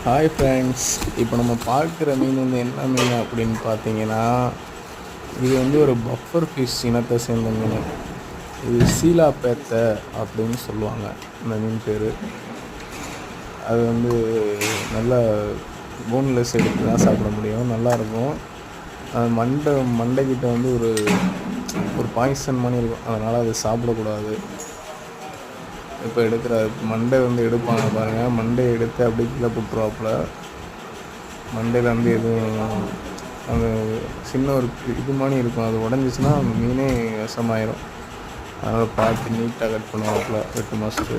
Hi friends, இப்போ நம்ம பார்க்குற மீன் வந்து என்ன மீன் அப்படின்னு பார்த்தீங்கன்னா, இது வந்து ஒரு பஃபர் ஃபிஷ் இனத்தை சேர்ந்த மீன். இது சீலாப்பேத்தை அப்படின்னு சொல்லுவாங்க இந்த மீன் பேர். அது வந்து நல்லா போன்லெஸ் எடுத்து தான் சாப்பிட முடியும், நல்லாயிருக்கும். மண்டைக்கிட்ட வந்து ஒரு பாய்சன் மாதிரி இருக்கும், அதனால் அது சாப்பிடக்கூடாது. இப்போ எடுக்கிற மண்டை வந்து எடுப்பாங்க பாருங்கள், மண்டையை எடுத்து அப்படியே கீழே போட்டுருவாப்புல. மண்டையில் வந்து எதுவும் அந்த சின்ன ஒரு இது மாதிரி இருக்கும், அது உடஞ்சிச்சின்னா அந்த மீனே விஷமாயிரும். அதனால் பார்த்து நீட்டாக கட் பண்ணுவாப்புல 8 மாதத்துக்கு.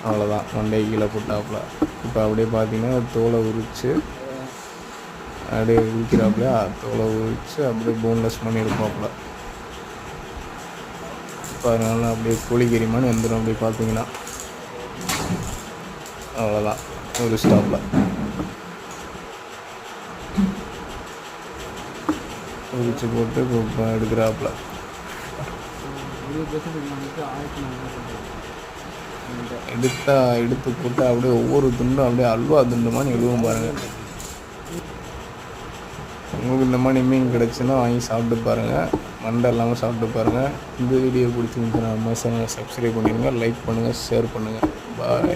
அவ்வளோதான், மண்டையை கீழே போட்டாப்புல. இப்போ அப்படியே பார்த்தீங்கன்னா தோலை உரித்து அப்படியே உரிக்கிறாப்புல, தோலை உரித்து அப்படியே போன்லெஸ் பண்ணி எடுப்பாப்புல. இப்போ அதனால அப்படியே கோழிக்கறி மாதிரி வந்துடும். அப்படி பார்த்தீங்கன்னா அவ்வளோதான், ஒரு ஸ்டாப்பில் உரிச்சு போட்டு இப்போ எடுக்கிறாப்புல. எடுத்து போட்டு அப்படியே ஒவ்வொரு துண்டும் அப்படியே அல்வா துண்டு மாதிரி எழுவும் பாருங்கள். உங்களுக்கு இந்த மாதிரி மீன் கிடச்சுன்னா வாங்கி சாப்பிட்டு பாருங்கள், மண்டை இல்லாமல் சாப்பிட்டு பாருங்கள். இந்த வீடியோ பிடிச்சிருந்துச்சுன்னா நம்ம சேனலை சப்ஸ்கிரைப் பண்ணிடுங்க, லைக் பண்ணுங்கள், ஷேர் பண்ணுங்கள். பாய்.